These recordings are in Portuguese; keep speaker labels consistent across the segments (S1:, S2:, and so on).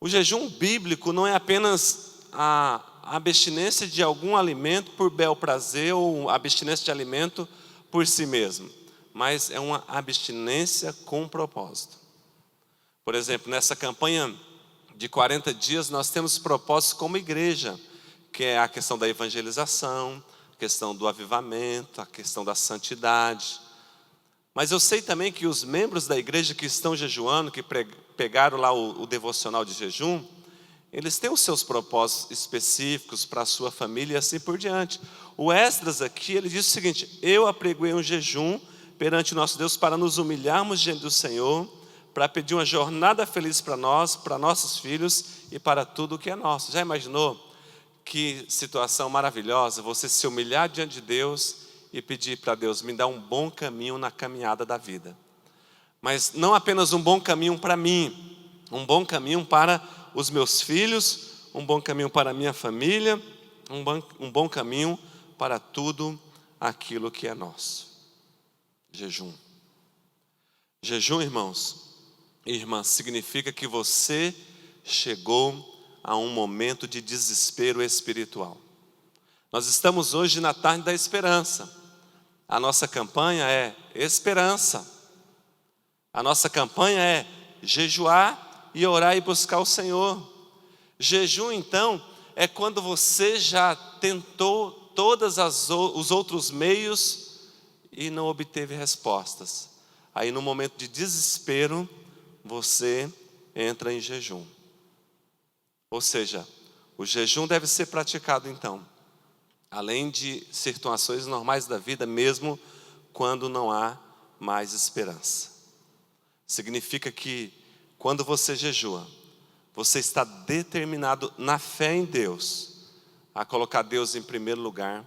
S1: O jejum bíblico não é apenas a abstinência de algum alimento por bel prazer ou abstinência de alimento por si mesmo, mas é uma abstinência com propósito. Por exemplo, nessa campanha de 40 dias, nós temos propósitos como igreja, que é a questão da evangelização, a questão do avivamento, a questão da santidade. Mas eu sei também que os membros da igreja que estão jejuando, que pegaram lá o devocional de jejum, eles têm os seus propósitos específicos para a sua família e assim por diante. O Esdras aqui, ele diz o seguinte: eu apregoei um jejum perante nosso Deus para nos humilharmos diante do Senhor, para pedir uma jornada feliz para nós, para nossos filhos e para tudo o que é nosso. Já imaginou que situação maravilhosa você se humilhar diante de Deus e pedir para Deus: me dá um bom caminho na caminhada da vida. Mas não apenas um bom caminho para mim, um bom caminho para os meus filhos, um bom caminho para a minha família, um bom caminho para tudo aquilo que é nosso. Jejum. Jejum, irmãos e irmãs, significa que você chegou a um momento de desespero espiritual. Nós estamos hoje na tarde da esperança. A nossa campanha é esperança. A nossa campanha é jejuar e orar e buscar o Senhor. Jejum, então, é quando você já tentou todos os outros meios e não obteve respostas. Aí, no momento de desespero, você entra em jejum. Ou seja, o jejum deve ser praticado, então, além de situações normais da vida, mesmo quando não há mais esperança. Significa que quando você jejua, você está determinado na fé em Deus a colocar Deus em primeiro lugar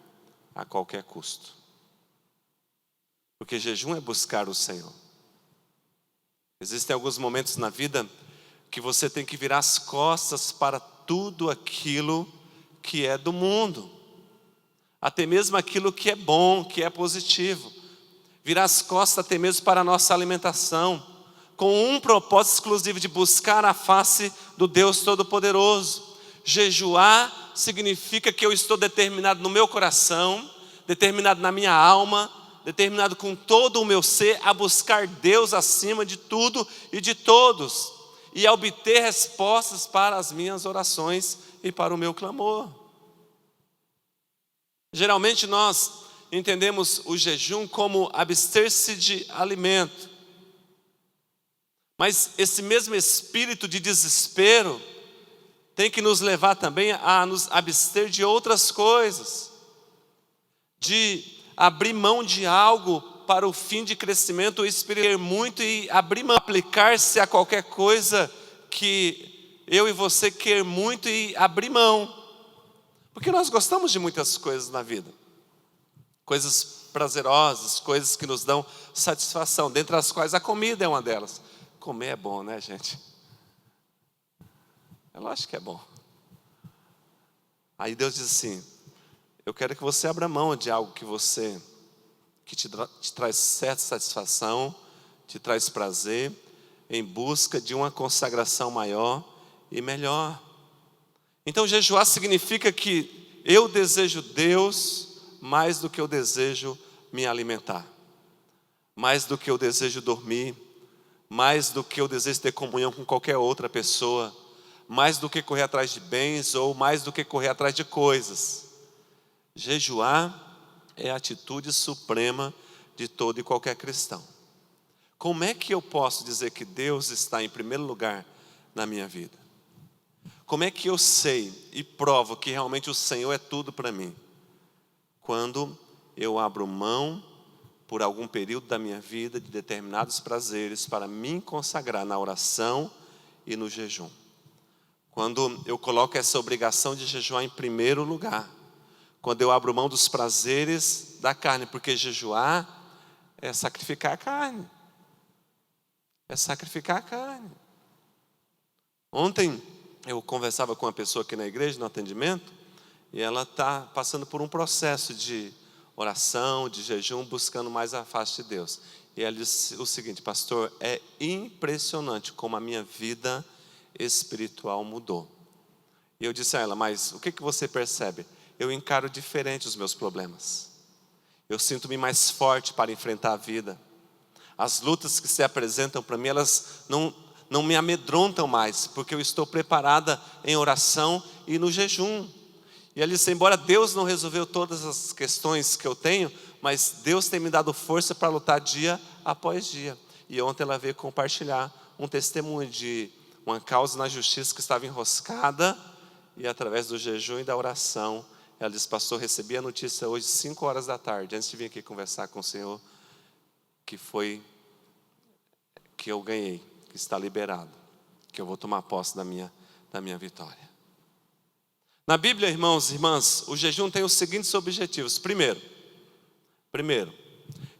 S1: a qualquer custo. Porque jejum é buscar o Senhor. Existem alguns momentos na vida que você tem que virar as costas para tudo aquilo que é do mundo, até mesmo aquilo que é bom, que é positivo. Virar as costas até mesmo para a nossa alimentação, com um propósito exclusivo de buscar a face do Deus Todo-Poderoso. Jejuar significa que eu estou determinado no meu coração, determinado na minha alma, determinado com todo o meu ser a buscar Deus acima de tudo e de todos, e a obter respostas para as minhas orações e para o meu clamor. Geralmente nós entendemos o jejum como abster-se de alimento. Mas esse mesmo espírito de desespero tem que nos levar também a nos abster de outras coisas, de abrir mão de algo para o fim de crescimento espiritual muito e abrir mão, aplicar-se a qualquer coisa que eu e você quer muito e abrir mão. Porque nós gostamos de muitas coisas na vida, coisas prazerosas, coisas que nos dão satisfação, dentre as quais a comida é uma delas. Comer é bom, né, gente? É lógico que é bom. Aí Deus diz assim: eu quero que você abra mão de algo que te traz certa satisfação, te traz prazer, em busca de uma consagração maior e melhor. Então jejuar significa que eu desejo Deus mais do que eu desejo me alimentar, mais do que eu desejo dormir, mais do que eu desejo ter comunhão com qualquer outra pessoa, mais do que correr atrás de bens ou mais do que correr atrás de coisas. Jejuar é a atitude suprema de todo e qualquer cristão. Como é que eu posso dizer que Deus está em primeiro lugar na minha vida? Como é que eu sei e provo que realmente o Senhor é tudo para mim? Quando eu abro mão por algum período da minha vida de determinados prazeres para me consagrar na oração e no jejum. Quando eu coloco essa obrigação de jejuar em primeiro lugar. Quando eu abro mão dos prazeres da carne, porque jejuar é sacrificar a carne. É sacrificar a carne. Ontem eu conversava com uma pessoa aqui na igreja, no atendimento, e ela está passando por um processo de oração, de jejum, buscando mais a face de Deus. E ela disse o seguinte: pastor, é impressionante como a minha vida espiritual mudou. E eu disse a ela, mas o que você percebe? Eu encaro diferente os meus problemas. Eu sinto-me mais forte para enfrentar a vida. As lutas que se apresentam para mim, elas não me amedrontam mais, porque eu estou preparada em oração e no jejum. E ela disse, embora Deus não resolveu todas as questões que eu tenho, mas Deus tem me dado força para lutar dia após dia. E ontem ela veio compartilhar um testemunho de uma causa na justiça que estava enroscada, e através do jejum e da oração, ela disse, pastor, recebi a notícia hoje, 5 horas da tarde, antes de vir aqui conversar com o Senhor, que eu ganhei, que está liberado, que eu vou tomar posse da minha vitória. Na Bíblia, irmãos e irmãs, o jejum tem os seguintes objetivos. Primeiro,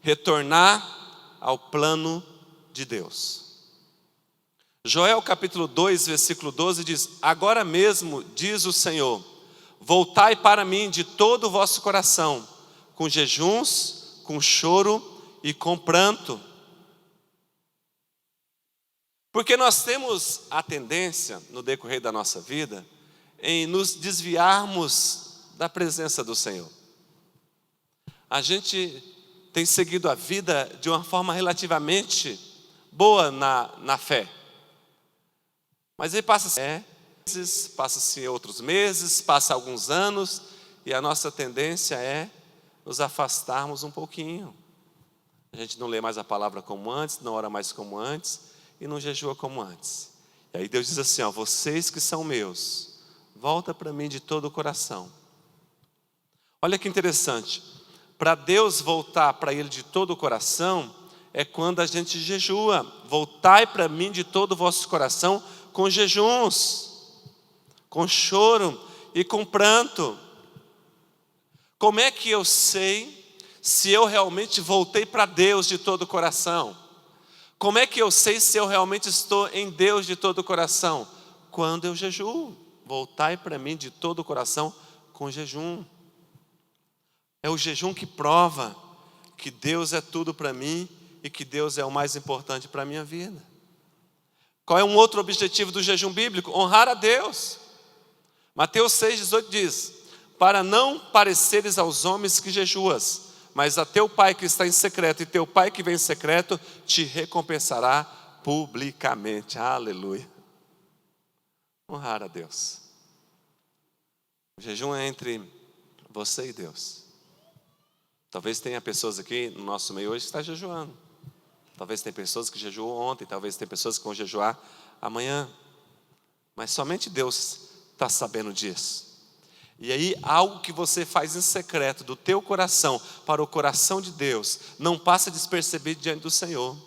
S1: retornar ao plano de Deus. Joel capítulo 2, versículo 12 diz, agora mesmo, diz o Senhor, voltai para mim de todo o vosso coração, com jejuns, com choro e com pranto. Porque nós temos a tendência, no decorrer da nossa vida, em nos desviarmos da presença do Senhor. A gente tem seguido a vida de uma forma relativamente boa na fé. Mas aí passa-se outros meses, passa alguns anos, e a nossa tendência é nos afastarmos um pouquinho. A gente não lê mais a palavra como antes, não ora mais como antes, e não jejua como antes. E aí Deus diz assim, vocês que são meus, volta para mim de todo o coração. Olha que interessante, para Deus voltar para Ele de todo o coração, é quando a gente jejua. Voltai para mim de todo o vosso coração, com jejuns, com choro e com pranto. Como é que eu sei se eu realmente voltei para Deus de todo o coração? Como é que eu sei se eu realmente estou em Deus de todo o coração? Quando eu jejuo. Voltai para mim de todo o coração com jejum. É o jejum que prova que Deus é tudo para mim e que Deus é o mais importante para a minha vida. Qual é um outro objetivo do jejum bíblico? Honrar a Deus. Mateus 6,18 diz, para não pareceres aos homens que jejuas, mas a teu Pai que está em secreto, e teu Pai que vem em secreto, te recompensará publicamente. Aleluia. Honrar a Deus. O jejum é entre você e Deus. Talvez tenha pessoas aqui no nosso meio hoje que estão jejuando. Talvez tenha pessoas que jejuam ontem, talvez tenha pessoas que vão jejuar amanhã. Mas somente Deus está sabendo disso. E aí, algo que você faz em secreto do teu coração para o coração de Deus, não passa despercebido diante do Senhor.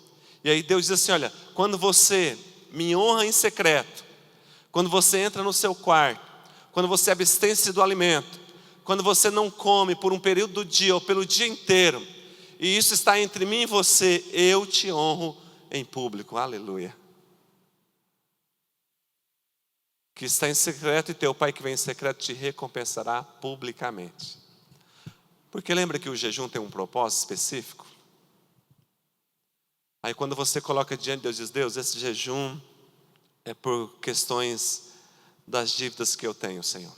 S1: E aí Deus diz assim, olha, quando você me honra em secreto, quando você entra no seu quarto, quando você abstém-se do alimento, quando você não come por um período do dia ou pelo dia inteiro, e isso está entre mim e você, eu te honro em público. Aleluia. Que está em secreto, e teu Pai que vem em secreto te recompensará publicamente. Porque lembra que o jejum tem um propósito específico? Aí quando você coloca diante de Deus, diz, Deus, esse jejum é por questões das dívidas que eu tenho, Senhor.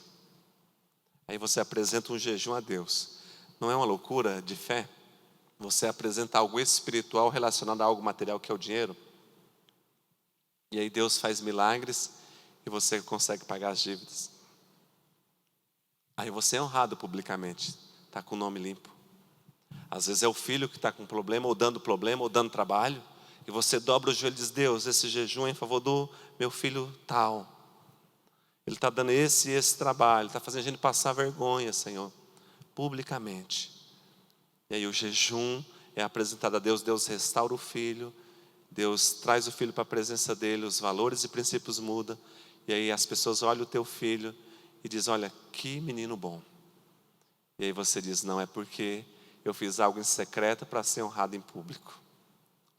S1: Aí você apresenta um jejum a Deus. Não é uma loucura de fé? Você apresenta algo espiritual relacionado a algo material que é o dinheiro. E aí Deus faz milagres e você consegue pagar as dívidas. Aí você é honrado publicamente, está com o nome limpo. Às vezes é o filho que está com problema, ou dando trabalho, e você dobra o joelho e diz, Deus, esse jejum é em favor do meu filho tal. Ele está dando esse trabalho, está fazendo a gente passar vergonha, Senhor, publicamente. E aí o jejum é apresentado a Deus, Deus restaura o filho, Deus traz o filho para a presença dele, os valores e princípios mudam. E aí as pessoas olham o teu filho e dizem, olha, que menino bom. E aí você diz, não, é porque eu fiz algo em secreto para ser honrado em público.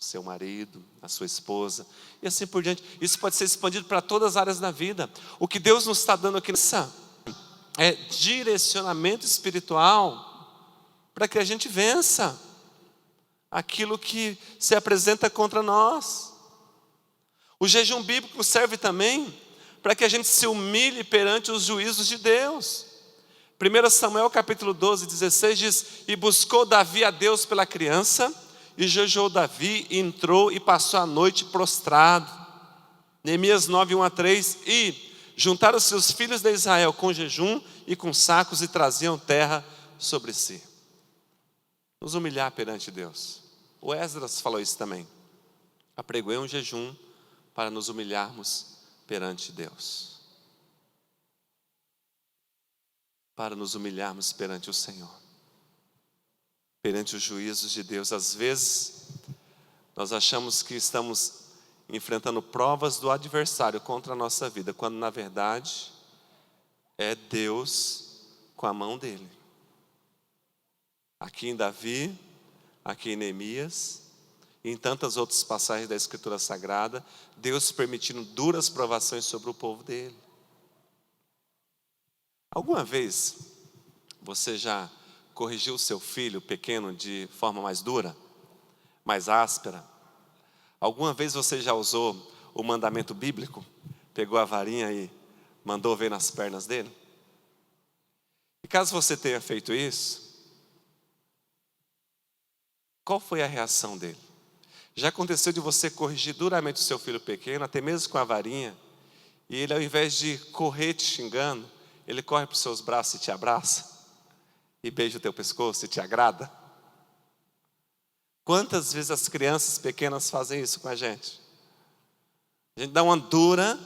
S1: O seu marido, a sua esposa, e assim por diante. Isso pode ser expandido para todas as áreas da vida. O que Deus nos está dando aqui é direcionamento espiritual para que a gente vença aquilo que se apresenta contra nós. O jejum bíblico serve também para que a gente se humilhe perante os juízos de Deus. 1 Samuel capítulo 12, 16 diz: e buscou Davi a Deus pela criança, e jejuou Davi, e entrou e passou a noite prostrado. Neemias 9, 1 a 3, e juntaram-se os filhos de Israel com jejum e com sacos, e traziam terra sobre si. Nos humilhar perante Deus. O Esdras falou isso também. Apregoei um jejum para nos humilharmos perante Deus. Para nos humilharmos perante o Senhor. Perante os juízos de Deus. Às vezes, nós achamos que estamos enfrentando provas do adversário contra a nossa vida, quando na verdade é Deus com a mão dele. Aqui em Davi, aqui em Neemias, e em tantas outras passagens da Escritura Sagrada, Deus permitindo duras provações sobre o povo dele. Alguma vez você já corrigiu o seu filho pequeno de forma mais dura, mais áspera? Alguma vez você já usou o mandamento bíblico? Pegou a varinha e mandou ver nas pernas dele? E caso você tenha feito isso, qual foi a reação dele? Já aconteceu de você corrigir duramente o seu filho pequeno, até mesmo com a varinha, e ele, ao invés de correr te xingando, ele corre para os seus braços e te abraça, e beija o teu pescoço e te agrada? Quantas vezes as crianças pequenas fazem isso com a gente? A gente dá uma dura,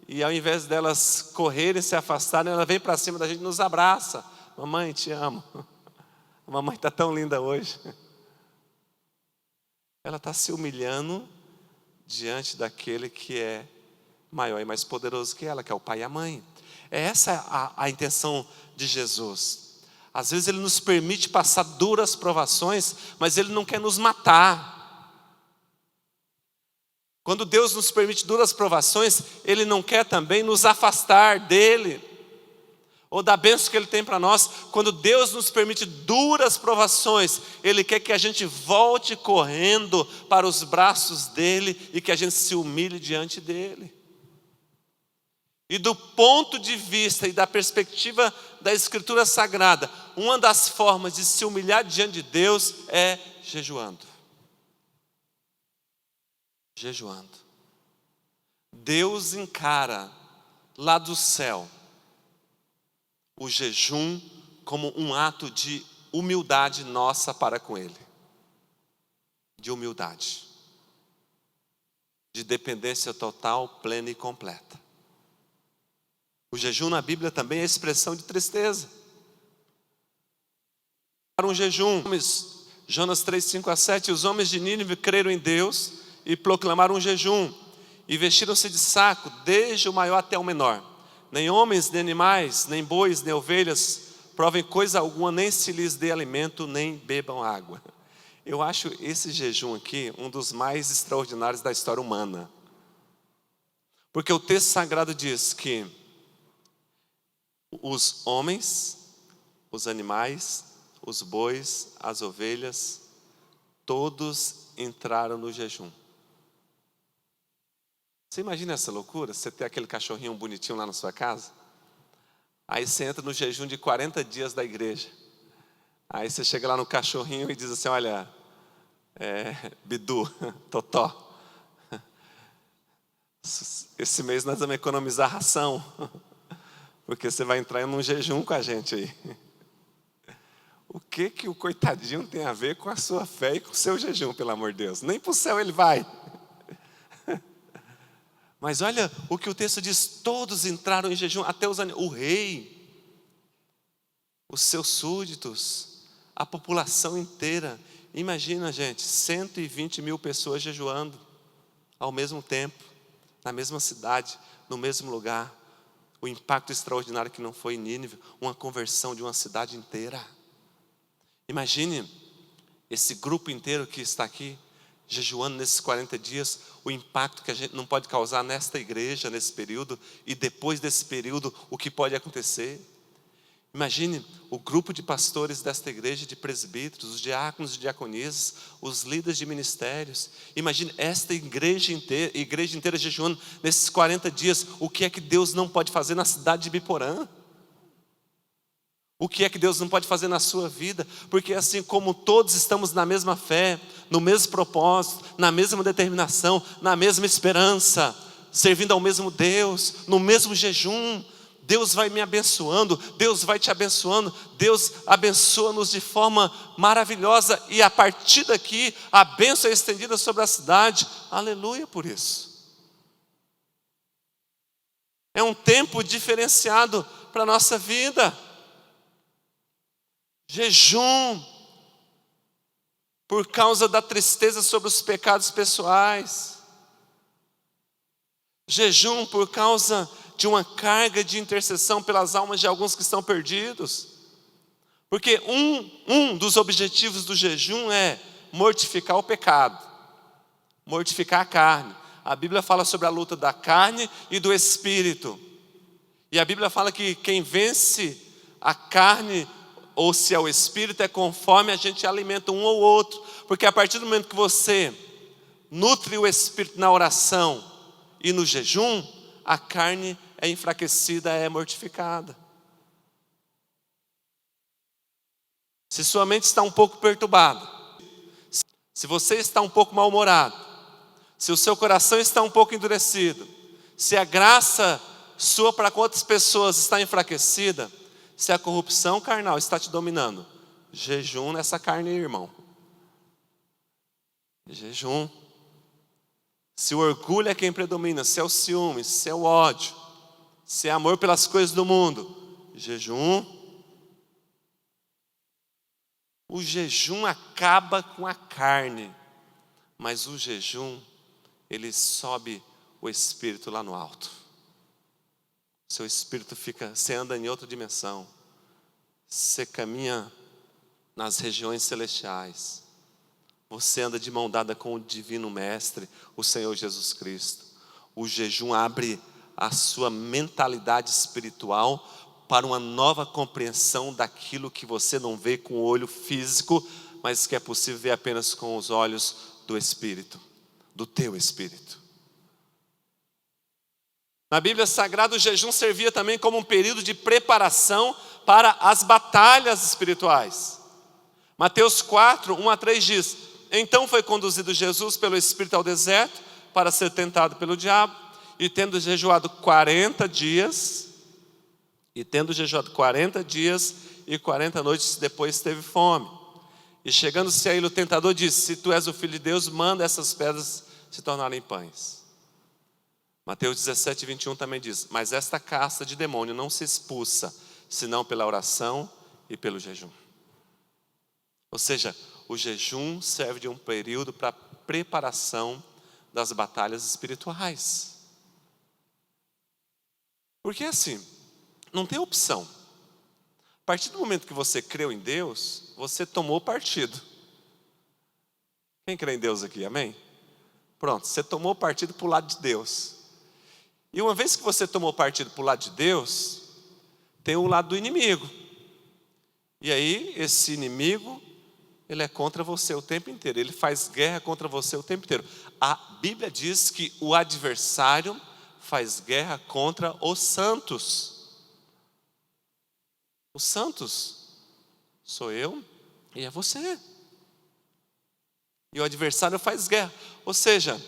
S1: e ao invés delas correrem e se afastarem, ela vem para cima da gente e nos abraça. Mamãe, te amo. A mamãe está tão linda hoje. Ela está se humilhando diante daquele que é maior e mais poderoso que ela, que é o pai e a mãe. É essa a intenção de Jesus. Às vezes ele nos permite passar duras provações, mas ele não quer nos matar. Quando Deus nos permite duras provações, ele não quer também nos afastar dele, ou da bênção que ele tem para nós. Quando Deus nos permite duras provações, ele quer que a gente volte correndo para os braços dele e que a gente se humilhe diante dele. E do ponto de vista e da perspectiva da Escritura Sagrada, uma das formas de se humilhar diante de Deus é jejuando. Jejuando. Deus encara lá do céu o jejum como um ato de humildade nossa para com Ele. De humildade. De dependência total, plena e completa. O jejum na Bíblia também é expressão de tristeza. Para um jejum, Jonas 3, 5 a 7, os homens de Nínive creram em Deus e proclamaram um jejum. E vestiram-se de saco, desde o maior até o menor. Nem homens, nem animais, nem bois, nem ovelhas provem coisa alguma, nem se lhes dê alimento, nem bebam água. Eu acho esse jejum aqui um dos mais extraordinários da história humana. Porque o texto sagrado diz que os homens, os animais, os bois, as ovelhas, todos entraram no jejum. Você imagina essa loucura? Você ter aquele cachorrinho bonitinho lá na sua casa? Aí você entra no jejum de 40 dias da igreja. Aí você chega lá no cachorrinho e diz assim: olha, Bidu, Totó, esse mês nós vamos economizar ração, porque você vai entrar num jejum com a gente aí. O que o coitadinho tem a ver com a sua fé e com o seu jejum, pelo amor de Deus? Nem para o céu ele vai. Mas olha o que o texto diz: todos entraram em jejum, até o rei, os seus súditos, a população inteira. Imagina, gente, 120 mil pessoas jejuando ao mesmo tempo, na mesma cidade, no mesmo lugar. O impacto extraordinário que não foi em Nínive, uma conversão de uma cidade inteira. Imagine esse grupo inteiro que está aqui, jejuando nesses 40 dias, o impacto que a gente não pode causar nesta igreja, nesse período, e depois desse período, o que pode acontecer. Imagine o grupo de pastores desta igreja, de presbíteros, os diáconos e diaconisas, os líderes de ministérios. Imagine esta igreja inteira jejuando nesses 40 dias. O que é que Deus não pode fazer na cidade de Biporã? O que é que Deus não pode fazer na sua vida? Porque assim como todos estamos na mesma fé, no mesmo propósito, na mesma determinação, na mesma esperança, servindo ao mesmo Deus, no mesmo jejum, Deus vai me abençoando, Deus vai te abençoando, Deus abençoa-nos de forma maravilhosa, e a partir daqui, a bênção é estendida sobre a cidade. Aleluia por isso. É um tempo diferenciado para a nossa vida. Jejum, por causa da tristeza sobre os pecados pessoais. Jejum por causa de uma carga de intercessão pelas almas de alguns que estão perdidos. Porque um dos objetivos do jejum é mortificar o pecado, mortificar a carne. A Bíblia fala sobre a luta da carne e do espírito. E a Bíblia fala que quem vence a carne, ou se é o espírito, é conforme a gente alimenta um ou outro. Porque a partir do momento que você nutre o espírito na oração e no jejum, a carne é enfraquecida, é mortificada. Se sua mente está um pouco perturbada, se você está um pouco mal-humorado, se o seu coração está um pouco endurecido, se a graça sua para com outras pessoas está enfraquecida, se a corrupção carnal está te dominando, jejum nessa carne, irmão. Jejum. Se o orgulho é quem predomina, se é o ciúme, se é o ódio, se é amor pelas coisas do mundo, jejum. O jejum acaba com a carne, mas o jejum, ele sobe o espírito lá no alto. Seu espírito fica, você anda em outra dimensão. Você caminha nas regiões celestiais. Você anda de mão dada com o divino mestre, o Senhor Jesus Cristo. O jejum abre a sua mentalidade espiritual para uma nova compreensão daquilo que você não vê com o olho físico, mas que é possível ver apenas com os olhos do Espírito, do teu Espírito. Na Bíblia Sagrada, o jejum servia também como um período de preparação para as batalhas espirituais. Mateus 4, 1-3 diz: então foi conduzido Jesus pelo Espírito ao deserto para ser tentado pelo diabo, e tendo jejuado 40 dias e 40 noites depois teve fome. E chegando-se a ele o tentador disse: se tu és o Filho de Deus, manda essas pedras se tornarem pães. Mateus 17, 21 também diz: mas esta casta de demônio não se expulsa, senão pela oração e pelo jejum. Ou seja, o jejum serve de um período para preparação das batalhas espirituais. Porque assim, não tem opção. A partir do momento que você creu em Deus, você tomou partido. Quem crê em Deus aqui, amém? Pronto, você tomou partido para o lado de Deus. E uma vez que você tomou partido para o lado de Deus, tem o lado do inimigo. E aí, esse inimigo, ele é contra você o tempo inteiro. Ele faz guerra contra você o tempo inteiro. A Bíblia diz que o adversário faz guerra contra os santos. Os santos sou eu e é você. E o adversário faz guerra. Ou seja,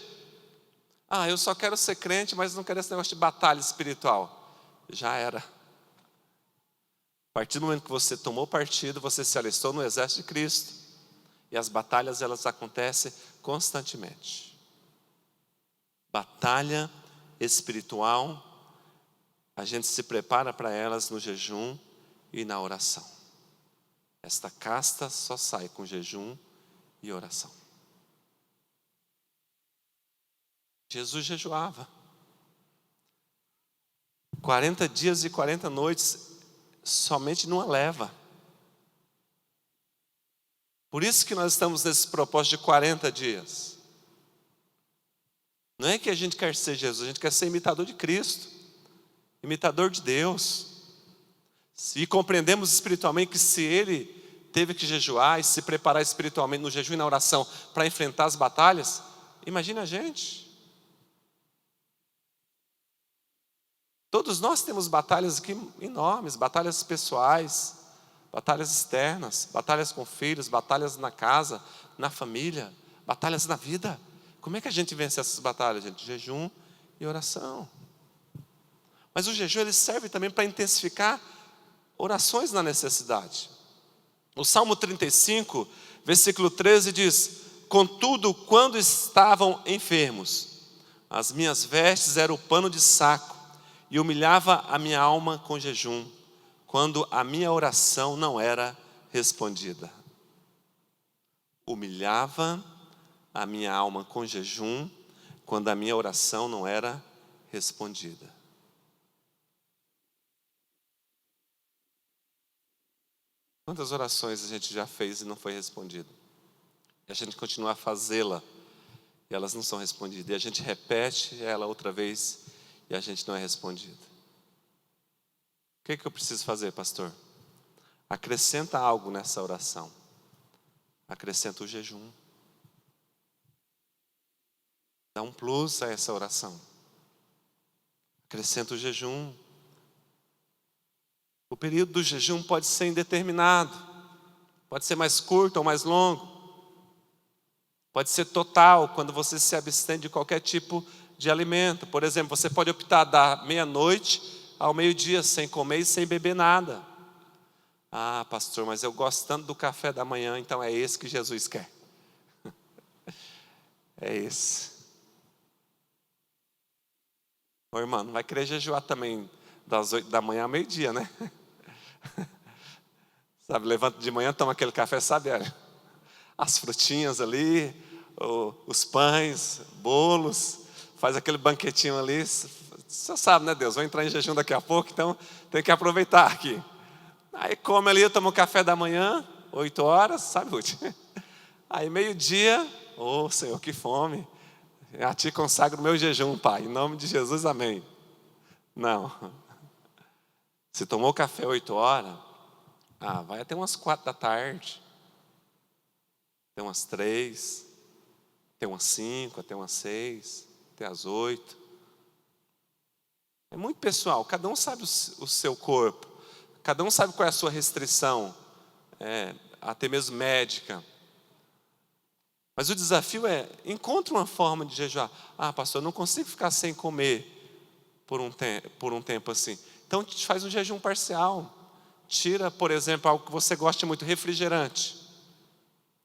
S1: eu só quero ser crente, mas não quero esse negócio de batalha espiritual. Já era. A partir do momento que você tomou partido, você se alistou no exército de Cristo. E as batalhas, elas acontecem constantemente. Batalha espiritual, a gente se prepara para elas no jejum e na oração. Esta casta só sai com jejum e oração. Jesus jejuava 40 dias e 40 noites somente numa leva. Por isso que nós estamos nesse propósito de 40 dias. Não é que a gente quer ser Jesus, a gente quer ser imitador de Cristo, imitador de Deus. E compreendemos espiritualmente que se ele teve que jejuar e se preparar espiritualmente no jejum e na oração para enfrentar as batalhas, imagina a gente. Todos nós temos batalhas aqui enormes, batalhas pessoais, batalhas externas, batalhas com filhos, batalhas na casa, na família, batalhas na vida. Como é que a gente vence essas batalhas, gente? Jejum e oração. Mas o jejum ele serve também para intensificar orações na necessidade. O Salmo 35, versículo 13 diz: contudo, quando estavam enfermos, as minhas vestes eram pano de saco, e humilhava a minha alma com jejum, quando a minha oração não era respondida. Humilhava a minha alma com jejum, quando a minha oração não era respondida. Quantas orações a gente já fez e não foi respondido? E a gente continua a fazê-la e elas não são respondidas. E a gente repete ela outra vez e a gente não é respondido. O que eu preciso fazer, pastor? Acrescenta algo nessa oração. Acrescenta o jejum. Dá um plus a essa oração. Acrescenta o jejum. O período do jejum pode ser indeterminado. Pode ser mais curto ou mais longo. Pode ser total, quando você se abstém de qualquer tipo de alimento. Por exemplo, você pode optar da meia-noite ao meio-dia, sem comer e sem beber nada. Ah, pastor, mas eu gosto tanto do café da manhã, então é esse que Jesus quer. É esse. Ô irmão, não vai querer jejuar também das 8 da manhã ao meio-dia, né? Sabe, levanta de manhã, toma aquele café, sabe, as frutinhas ali, os pães, bolos, faz aquele banquetinho ali. Você sabe, né, Deus? Vou entrar em jejum daqui a pouco, então tem que aproveitar aqui. Aí come ali, toma o café da manhã, 8 horas, sabe, Ruth? Aí meio-dia, ô Senhor, que fome. A ti consagro o meu jejum, Pai, em nome de Jesus, amém. Não. Se tomou café 8 horas, vai até umas 4 da tarde. Até umas 3, até umas 5, até umas 6, até as 8. É muito pessoal, cada um sabe o seu corpo. Cada um sabe qual é a sua restrição, até mesmo médica. Mas o desafio é, encontre uma forma de jejuar. Ah, pastor, eu não consigo ficar sem comer por um tempo assim. Então, faz um jejum parcial. Tira, por exemplo, algo que você goste muito, refrigerante.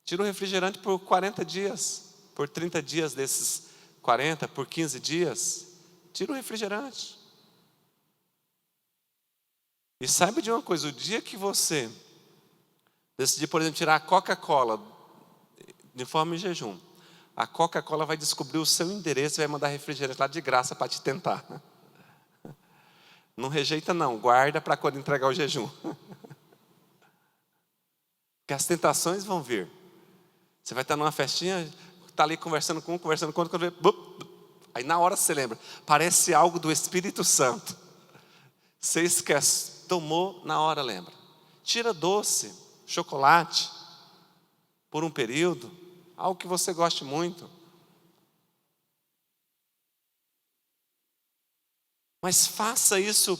S1: Tira o refrigerante por 40 dias, por 30 dias desses 40, por 15 dias. Tira o refrigerante. E saiba de uma coisa, o dia que você decidir, por exemplo, tirar a Coca-Cola de forma em jejum, a Coca-Cola vai descobrir o seu endereço e vai mandar refrigerante lá de graça para te tentar. Não rejeita não, guarda para quando entregar o jejum. Porque as tentações vão vir. Você vai estar numa festinha, está ali conversando com um, conversando com outro, aí na hora você lembra, parece algo do Espírito Santo. Você esquece, tomou, na hora lembra. Tira doce, chocolate, por um período, algo que você goste muito. Mas faça isso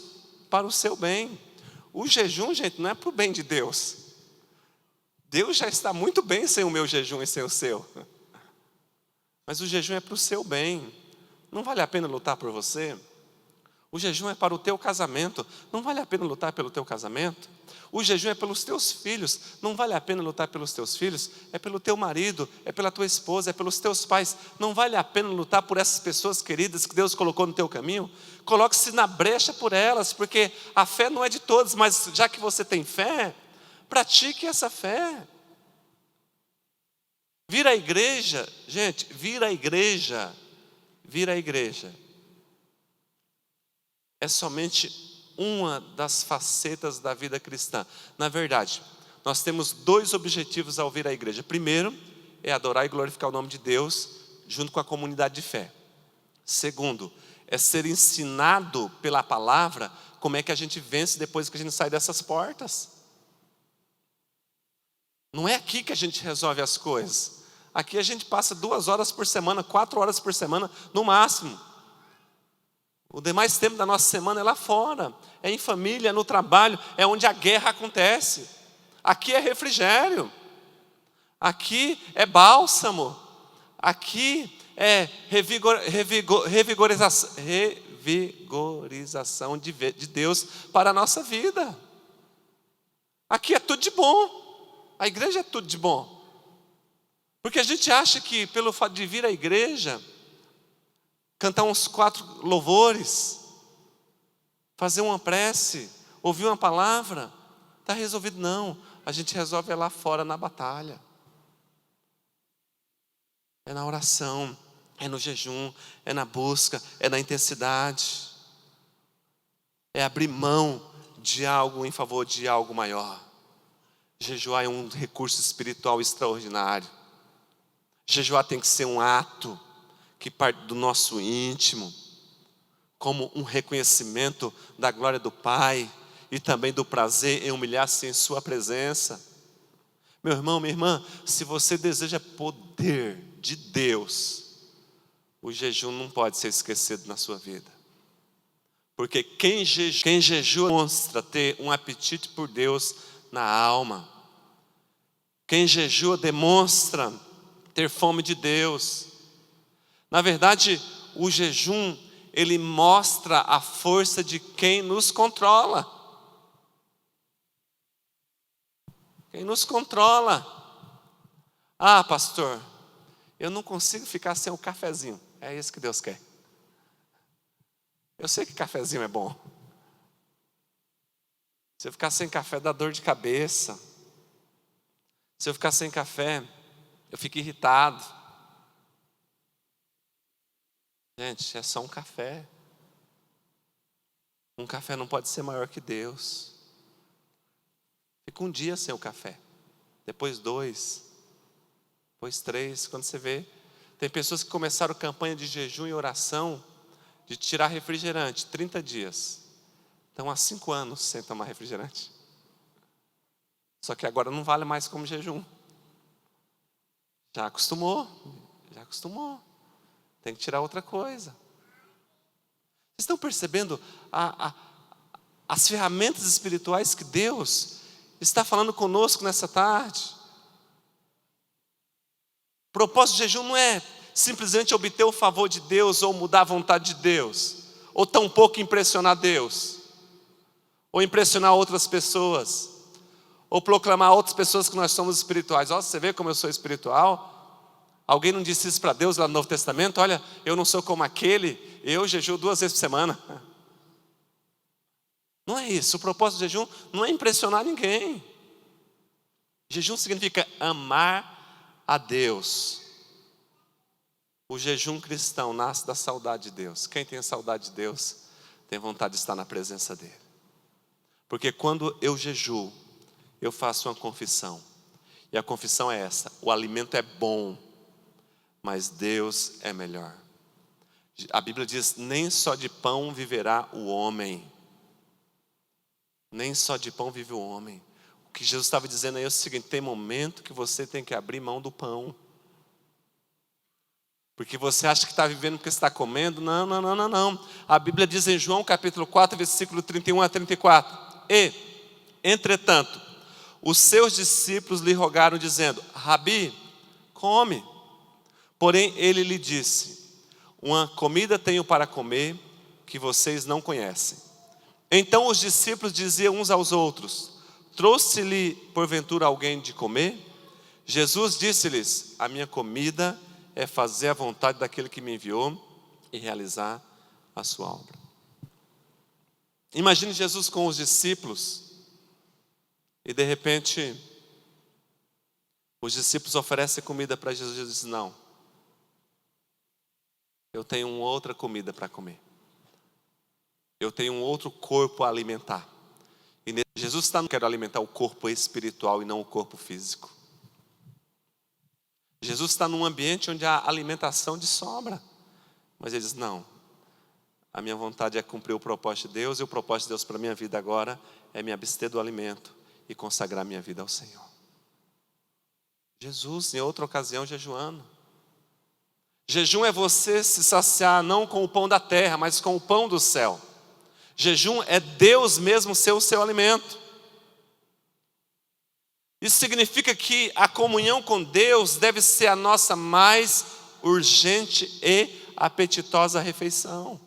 S1: para o seu bem. O jejum, gente, não é para o bem de Deus. Deus já está muito bem sem o meu jejum e sem o seu. Mas o jejum é para o seu bem. Não vale a pena lutar por você? O jejum é para o teu casamento. Não vale a pena lutar pelo teu casamento? O jejum é pelos teus filhos. Não vale a pena lutar pelos teus filhos? É pelo teu marido, é pela tua esposa, é pelos teus pais. Não vale a pena lutar por essas pessoas queridas que Deus colocou no teu caminho? Coloque-se na brecha por elas, porque a fé não é de todos, mas já que você tem fé, pratique essa fé. Vir à igreja, gente, vir à igreja é somente uma das facetas da vida cristã. Na verdade, nós temos 2 objetivos ao vir à igreja. Primeiro, é adorar e glorificar o nome de Deus, junto com a comunidade de fé. Segundo, é ser ensinado pela palavra como é que a gente vence depois que a gente sai dessas portas. Não é aqui que a gente resolve as coisas. Aqui a gente passa 2 horas por semana, 4 horas por semana, no máximo. O demais tempo da nossa semana é lá fora. É em família, é no trabalho, é onde a guerra acontece. Aqui é refrigério. Aqui é bálsamo. Aqui é revigorização de Deus para a nossa vida. Aqui é tudo de bom. A igreja é tudo de bom. Porque a gente acha que pelo fato de vir à igreja, cantar uns 4 louvores, fazer uma prece, ouvir uma palavra, está resolvido. Não, a gente resolve lá fora na batalha. É na oração, é no jejum, é na busca, é na intensidade. É abrir mão de algo em favor de algo maior. Jejuar é um recurso espiritual extraordinário. Jejuar tem que ser um ato que parte do nosso íntimo, como um reconhecimento da glória do Pai e também do prazer em humilhar-se em sua presença. Meu irmão, minha irmã, se você deseja poder de Deus, o jejum não pode ser esquecido na sua vida. Porque quem jejua demonstra ter um apetite por Deus na alma. Quem jejua demonstra ter fome de Deus. Na verdade, o jejum, ele mostra a força de quem nos controla. Quem nos controla. Ah, pastor, eu não consigo ficar sem o cafezinho. É isso que Deus quer. Eu sei que cafezinho é bom. Se eu ficar sem café, dá dor de cabeça. Se eu ficar sem café, eu fico irritado. Gente, é só um café. Um café não pode ser maior que Deus. Fica um dia sem o café. Depois 2. Depois 3. Quando você vê, tem pessoas que começaram campanha de jejum e oração de tirar refrigerante, 30 dias. Estão há 5 anos sem tomar refrigerante. Só que agora não vale mais como jejum. Já acostumou. Tem que tirar outra coisa. Vocês estão percebendo as ferramentas espirituais que Deus está falando conosco nessa tarde? O propósito do jejum não é simplesmente obter o favor de Deus ou mudar a vontade de Deus, ou tampouco impressionar Deus, ou impressionar outras pessoas, ou proclamar a outras pessoas que nós somos espirituais. Ó, você vê como eu sou espiritual? Alguém não disse isso para Deus lá no Novo Testamento? Olha, eu não sou como aquele, eu jejuo 2 vezes por semana. Não é isso. O propósito do jejum não é impressionar ninguém. Jejum significa amar a Deus. O jejum cristão nasce da saudade de Deus. Quem tem saudade de Deus tem vontade de estar na presença dele. Porque quando eu jejuo, eu faço uma confissão. E a confissão é essa: o alimento é bom, mas Deus é melhor. A Bíblia diz: nem só de pão viverá o homem. Nem só de pão vive o homem. O que Jesus estava dizendo aí é o seguinte: tem momento que você tem que abrir mão do pão. Porque você acha que está vivendo porque está comendo. Não. A Bíblia diz em João capítulo 4, versículo 31 a 34. E, entretanto, os seus discípulos lhe rogaram dizendo: Rabi, come. Porém ele lhe disse: uma comida tenho para comer que vocês não conhecem. Então os discípulos diziam uns aos outros: trouxe-lhe porventura alguém de comer? Jesus disse-lhes: a minha comida é fazer a vontade daquele que me enviou e realizar a sua obra. Imagine Jesus com os discípulos e de repente os discípulos oferecem comida para Jesus. Jesus diz: não, eu tenho uma outra comida para comer. Eu tenho um outro corpo a alimentar. E Jesus está querendo alimentar o corpo espiritual e não o corpo físico. Jesus está num ambiente onde há alimentação de sobra. Mas ele diz: não, A minha vontade é cumprir o propósito de Deus, e o propósito de Deus para a minha vida agora é me abster do alimento e consagrar minha vida ao Senhor. Jesus, em outra ocasião, jejuando. Jejum é você se saciar não com o pão da terra, mas com o pão do céu. Jejum é Deus mesmo ser o seu alimento. Isso significa que a comunhão com Deus deve ser a nossa mais urgente e apetitosa refeição.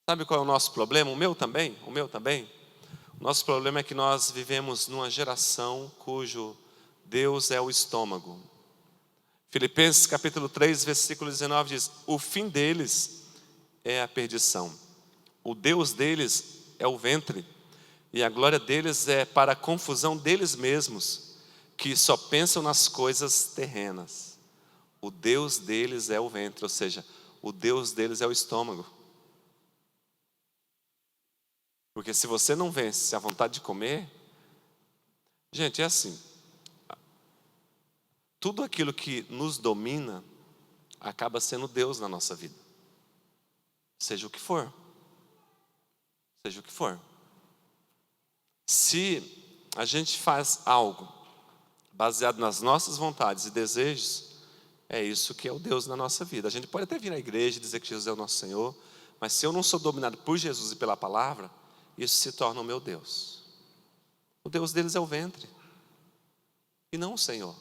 S1: Sabe qual é o nosso problema? O meu também. O nosso problema é que nós vivemos numa geração cujo Deus é o estômago. Filipenses capítulo 3, versículo 19 diz: o fim deles é a perdição. O Deus deles é o ventre. E a glória deles é para a confusão deles mesmos, que só pensam nas coisas terrenas. O Deus deles é o ventre, ou seja, o Deus deles é o estômago. Porque se você não vence a vontade de comer, gente, é assim. Tudo aquilo que nos domina acaba sendo Deus na nossa vida. Seja o que for. Seja o que for. Se a gente faz algo baseado nas nossas vontades e desejos, é isso que é o Deus na nossa vida. A gente pode até vir à igreja e dizer que Jesus é o nosso Senhor, mas se eu não sou dominado por Jesus e pela palavra, isso se torna o meu Deus. O Deus deles é o ventre, e não o Senhor.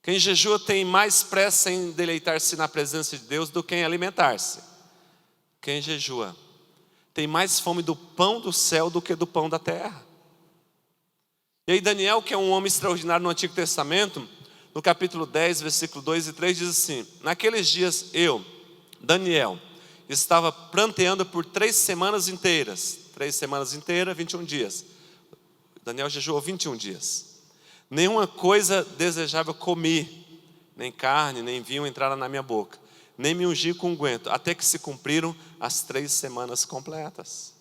S1: Quem jejua tem mais pressa em deleitar-se na presença de Deus do que em alimentar-se. Quem jejua tem mais fome do pão do céu do que do pão da terra. E aí Daniel, que é um homem extraordinário no Antigo Testamento, no capítulo 10, versículo 2 e 3, diz assim: naqueles dias eu, Daniel, estava pranteando por 3 semanas inteiras. 3 semanas inteiras, 21 dias. Daniel jejuou 21 dias. Nenhuma coisa desejável comi, nem carne, nem vinho entraram na minha boca, nem me ungi com unguento, até que se cumpriram as 3 semanas completas.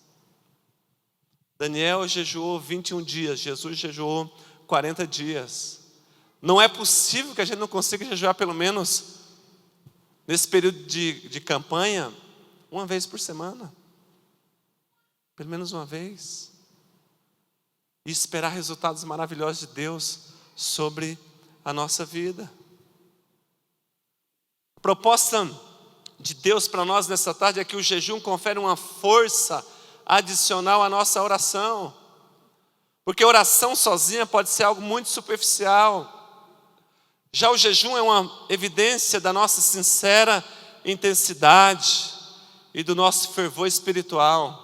S1: Daniel jejuou 21 dias, Jesus jejuou 40 dias. Não é possível que a gente não consiga jejuar pelo menos nesse período de campanha, uma vez por semana. Pelo menos uma vez. E esperar resultados maravilhosos de Deus sobre a nossa vida. A proposta de Deus para nós nessa tarde é que o jejum confere uma força adicional à nossa oração. Porque oração sozinha pode ser algo muito superficial. Já o jejum é uma evidência da nossa sincera intensidade e do nosso fervor espiritual.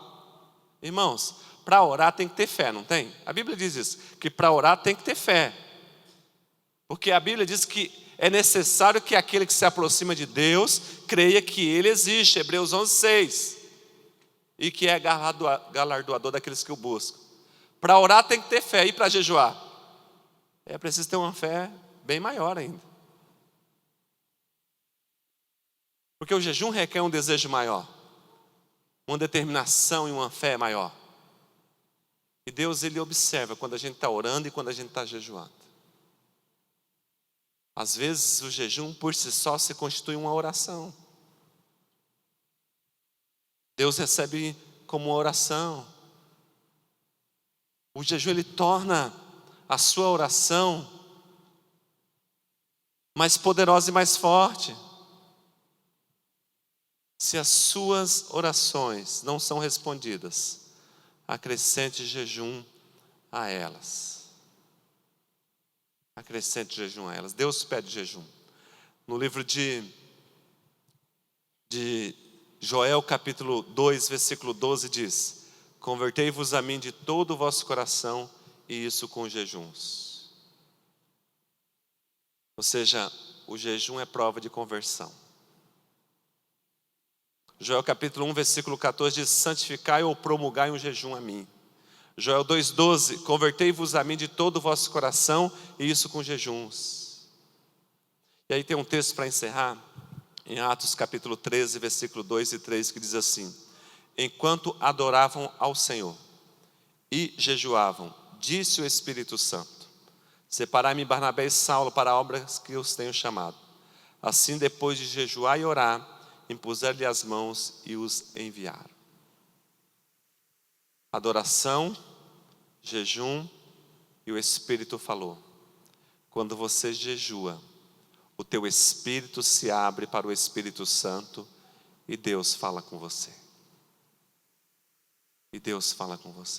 S1: Irmãos, para orar tem que ter fé, não tem? A Bíblia diz isso, que para orar tem que ter fé. Porque a Bíblia diz que é necessário que aquele que se aproxima de Deus creia que Ele existe, Hebreus 11:6. E que é galardoador daqueles que o buscam. Para orar tem que ter fé, e para jejuar? É preciso ter uma fé bem maior ainda. Porque o jejum requer um desejo maior, uma determinação e uma fé maior. E Deus, Ele observa quando a gente está orando e quando a gente está jejuando. Às vezes o jejum por si só se constitui uma oração. Deus recebe como uma oração. O jejum, ele torna a sua oração mais poderosa e mais forte. Se as suas orações não são respondidas, acrescente jejum a elas. Acrescente jejum a elas. Deus pede jejum. No livro de Joel capítulo 2, versículo 12 diz: convertei-vos a mim de todo o vosso coração, e isso com jejuns. Ou seja, o jejum é prova de conversão. Joel capítulo 1, versículo 14 diz: santificai ou promulgai um jejum a mim. Joel 2,12: convertei-vos a mim de todo o vosso coração, e isso com jejuns. E aí tem um texto para encerrar, em Atos capítulo 13, versículo 2 e 3, que diz assim: enquanto adoravam ao Senhor e jejuavam, disse o Espírito Santo: separai-me Barnabé e Saulo para obras que os tenho chamado. Assim, depois de jejuar e orar, impuseram-lhe as mãos e os enviaram. Adoração, jejum e o Espírito falou. Quando você jejua, o teu espírito se abre para o Espírito Santo e Deus fala com você. E Deus fala com você.